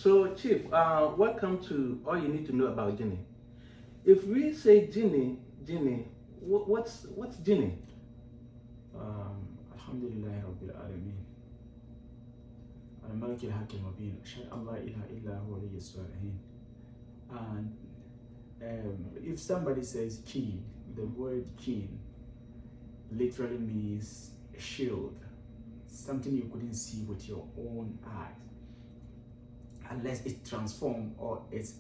So, Chief, welcome to All You Need to Know About Ginny. If we say Ginny, what's Ginny? Alhamdulillah Rabbil Alameen. Al-Malik al-Hakim Mubin. Ashhadu an la ilaha illa huwa waliyyus salihin. And if somebody says jinn, the word jinn literally means a shield, something you couldn't see with your own eyes, unless it transforms or it's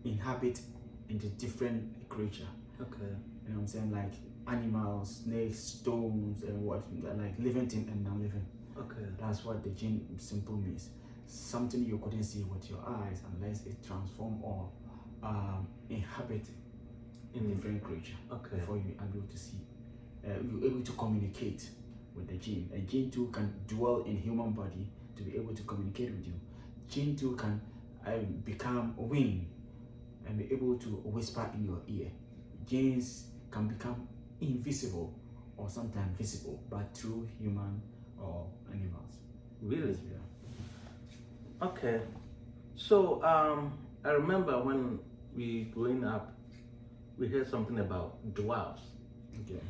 inhabit into different creature. Okay. You know what I'm saying? Like animals, snakes, stones, and what, like living thing and non-living. Okay. That's what the jinn simple means. Something you couldn't see with your eyes unless it transform or inhabit in different creature. Okay. Before you are able to see, you're able to communicate with the jinn. A jinn too can dwell in human body to be able to communicate with you. Jinn too can become wing and be able to whisper in your ear. Jinns can become invisible or sometimes visible, but through human or animals. Really? Yeah. Okay. So, I remember when we growing up, we heard something about dwarves. Okay.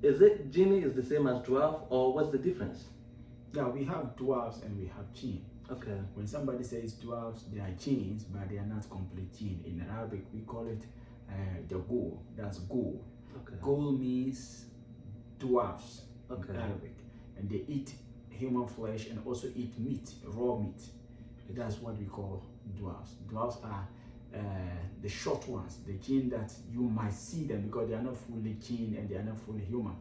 Is it Ginny is the same as dwarf, or what's the difference? Yeah, we have dwarves and we have jinn. Okay. When somebody says dwarves, they are jinns, but they are not complete jinn. In Arabic, we call it the ghoul. That's ghoul. Okay. Ghoul means dwarfs Okay. in Arabic, and they eat human flesh and also eat meat, raw meat. That's what we call dwarfs. Dwarfs are the short ones, the jinn that you might see them because they are not fully jinn and they are not fully human.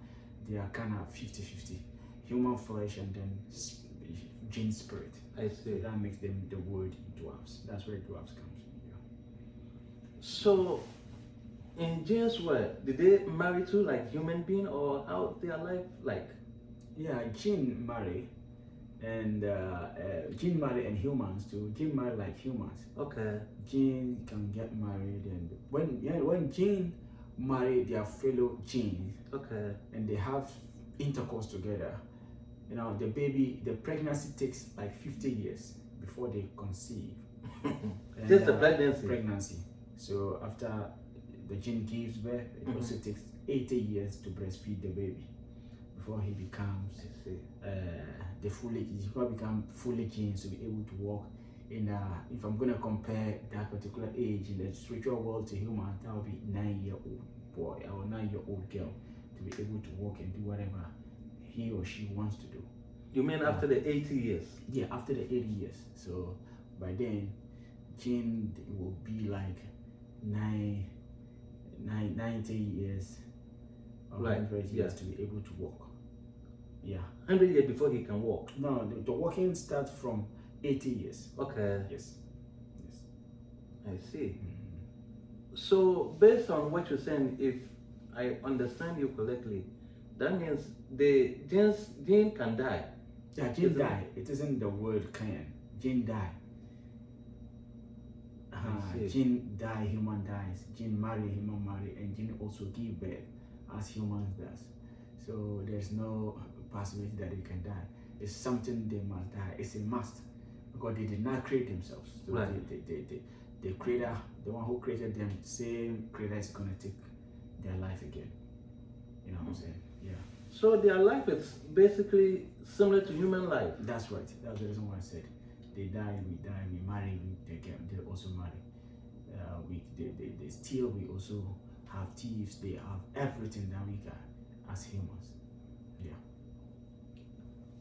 They are kind of 50-50. Human flesh and then jinn spirit. I see. So that makes them the word dwarfs. That's where dwarfs comes from. Yeah. So, in Jinn's world, did they marry to like human being, or how their life like? Yeah, jinn marry, and jinn marry and humans too. Jinn marry like humans. Okay. Jinn can get married, and when jinn marry their fellow jinn, Okay. and they have intercourse together, you know, the pregnancy takes like 50 years before they conceive. And, Just the pregnancy. Pregnancy. So after the jinn gives birth, it also takes 80 years to breastfeed the baby before he becomes I see. he will become fully jinn to be able to walk in if I'm gonna compare that particular age in the spiritual world to human, that would be 9-year-old boy or 9-year-old girl to be able to walk and do whatever he or she wants to do. You mean after the 80 years? Yeah, after the 80 years. So by then, jinn will be like 90 years or Right, 100 yeah. years to be able to walk. Yeah. 100 years before he can walk. No, the walking starts from 80 years. Okay. Yes. Yes. I see. So, based on what you're saying, if I understand you correctly, that means the jinn can die. Yeah, jinn die. It isn't the word can. Jinn die. see. Jinn die, human dies. Jinn marry, human marry, and jinn also give birth as humans does. So there's no possibility that they can die. It's something they must die. It's a must because they did not create themselves. So Right. the creator, the one who created them, same creator is gonna take their life again. You know what I'm saying? Yeah. So their life is basically similar to human life. That's right. That's the reason why I said they die, we marry, they also marry. They steal, we also have thieves, they have everything that we got as humans. Yeah.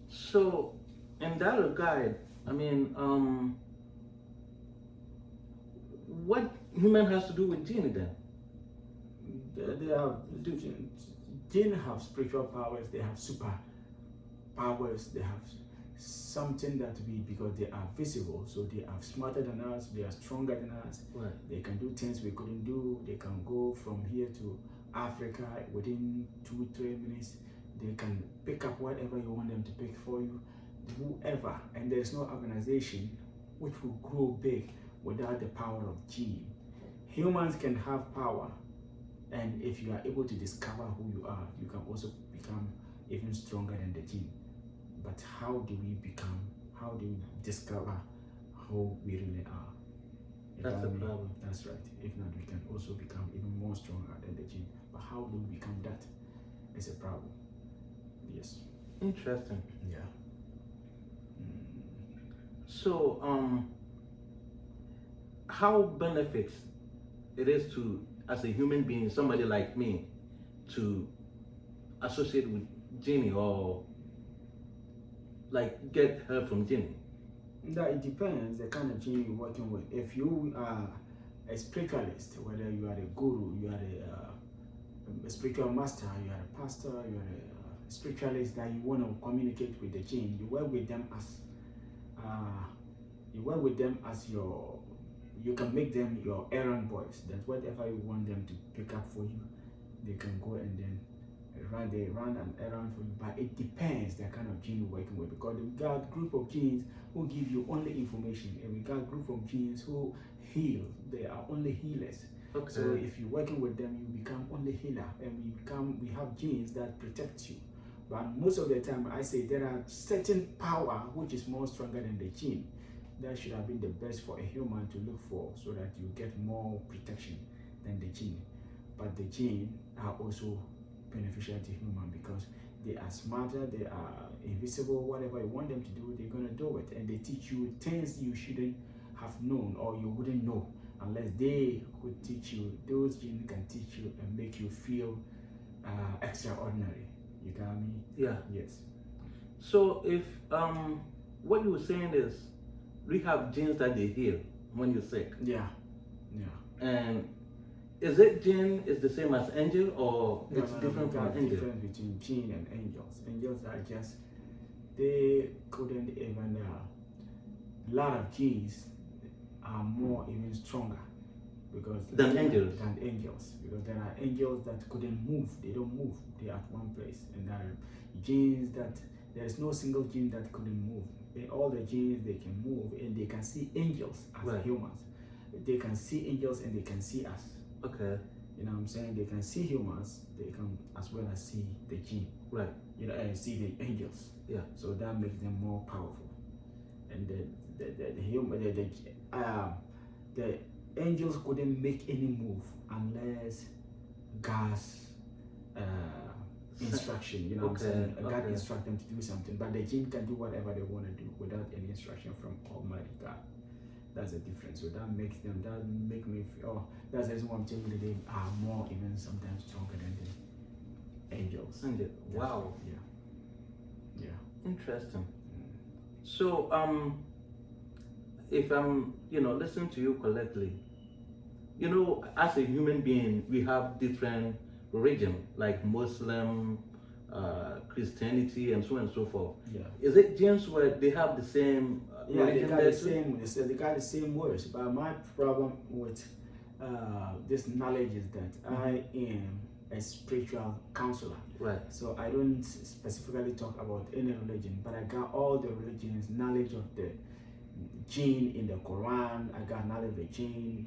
So, in that regard, I mean, what human has to do with jinn then? They have jinn have spiritual powers, they have super powers, they have something that we, because they are visible, so they are smarter than us, they are stronger than us. Right. They can do things we couldn't do. They can go from here to Africa within 2-3 minutes. They can pick up whatever you want them to pick for you, whoever. And there's no organization which will grow big without the power of jinn. Humans can have power, and if you are able to discover who you are, you can also become even stronger than the jinn. But how do we discover who we really are. You That's the got me? problem. That's right. If not, we can also become even more stronger than the gene. But how do we become that? It's a problem. Yes. Interesting. Yeah. So, how benefits it is to, as a human being, somebody like me, to associate with Genie or like get help from Genie? That it depends the kind of gene you're working with. If you are a spiritualist, whether you are a guru, you are a spiritual master, you are a pastor, you are a spiritualist that you want to communicate with the gene, you work with them as your, you can make them your errand boys. That whatever you want them to pick up for you, they can go and then run an errand for you. But it depends the kind of gene you're working with, because we got group of genes who give you only information, and we got group of genes who heal. They are only healers. Okay. So if you're working with them, you become only healer, and we have genes that protect you. But most of the time, I say there are certain power which is more stronger than the gene. That should have been the best for a human to look for, so that you get more protection than the gene. But the gene are also beneficial to human, because they are smarter, they are invisible. Whatever you want them to do, they're gonna do it, and they teach you things you shouldn't have known or you wouldn't know unless they could teach you. Those genes can teach you and make you feel extraordinary. You got me? Yeah. Yes. So if what you were saying is we have genes that they heal when you're sick. Yeah. Yeah. And is it gene is the same as angel, or it's different from angel? Difference between gene and angels. Angels are just, they couldn't even a lot of genes are more even stronger because Than angels. Because there are angels that couldn't move. They don't move. They're at one place. And there are genes that there is no single gene that couldn't move. In all the genes they can move, and they can see angels as Right. humans. They can see angels and they can see us. Okay. You know what I'm saying? They can see humans, they can as well as see the gene. Right. You know, and see the angels. Yeah. So that makes them more powerful. And the angels couldn't make any move unless God's instruction. You know what I'm saying? God instruct them to do something, but the gene can do whatever they want to do without any instruction from Almighty God. That's the difference. So that makes them, that make me feel, oh, that's the reason why I'm telling you they are more even sometimes stronger than the angels. Angel. Wow. Yeah. Yeah. Interesting. So if I'm listening to you correctly, as a human being we have different religion like Muslim, Christianity, and so on and so forth. Yeah. Is it genes where they have the same Yeah, they religion got there the too? same. They got the same words. But my problem with this knowledge is that I am a spiritual counselor. Right. So I don't specifically talk about any religion, but I got all the religions, knowledge of the gene in the Quran. I got knowledge of the gene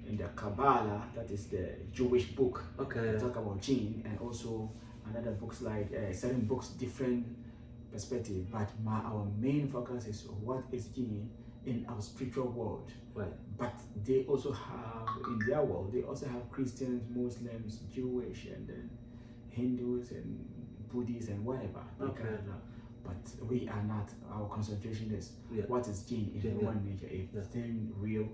in the Kabbalah, that is the Jewish book. Okay. I talk about gene, and also another books like certain books, different perspective. But our main focus is what is gene in our spiritual world. Right. But they also have, in their world, they also have Christians, Muslims, Jewish, and then Hindus and Buddhists and whatever. Okay. But we are not, our concentration is what is gene in human nature. If it's real,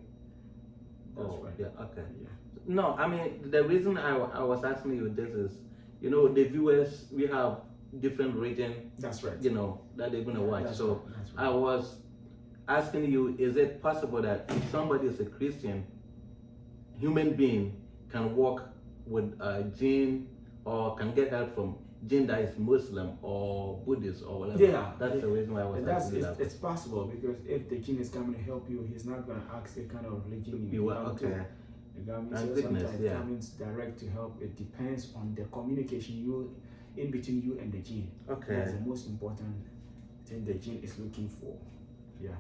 that's right. Yeah, okay. Yeah. No, I mean, the reason I was asking you this is, the viewers, we have different region, That's right. that they're going to watch. That's So right. That's right. I was asking you, is it possible that if somebody is a Christian human being can work with a gene or can get help from gene that is Muslim or Buddhist or whatever? Yeah. That's the reason why I was asking you that. It's possible, because if the gene is coming to help you, he's not going to ask the kind of religion you belong to. Okay. You got me? Thank So goodness, sometimes yeah. it comes direct to help. It depends on the communication in between you and the gene. Okay. That's the most important thing the gene is looking for. Yeah.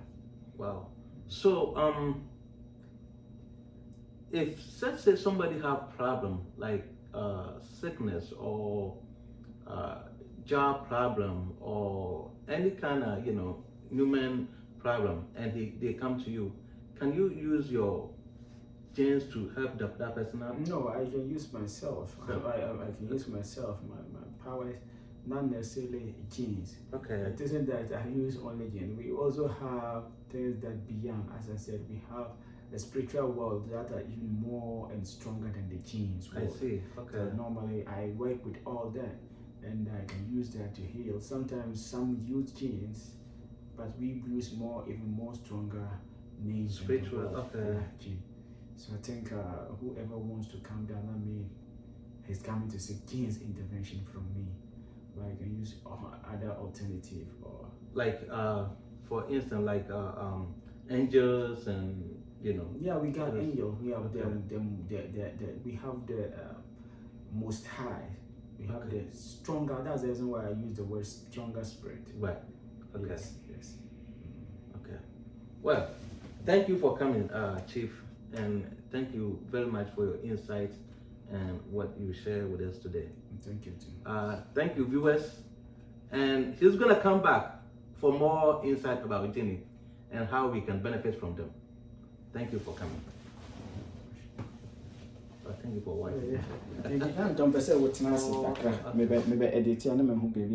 Wow. So if let's say somebody have problem like sickness or job problem or any kind of human problem and they come to you, can you use your genes to help that person out? No, I can use myself. I can use myself. My power is not necessarily genes. Okay. It isn't that I use only genes. We also have things that beyond, as I said, we have a spiritual world that are even more and stronger than the genes I world. see. Okay. So normally I work with all that and I can use that to heal. Sometimes some use genes, but we use even more stronger names. Spiritual, in the world. okay. Yeah, gene. So I think whoever wants to come down on me is coming to seek genes intervention from me. But I can use other alternative or Like for instance, like angels and yeah, we got others. angel. We have Okay. we have the most high. We have Okay. the stronger. That's the reason why I use the word stronger spirit. Right. Okay. Yes. Okay. Well, thank you for coming, Chief, and thank you very much for your insights and what you share with us today. Thank you too. Thank you, viewers. And he's gonna come back for more insight about Genie and how we can benefit from them. Thank you for coming. Thank you for watching. Don't say what's nice. Maybe edit and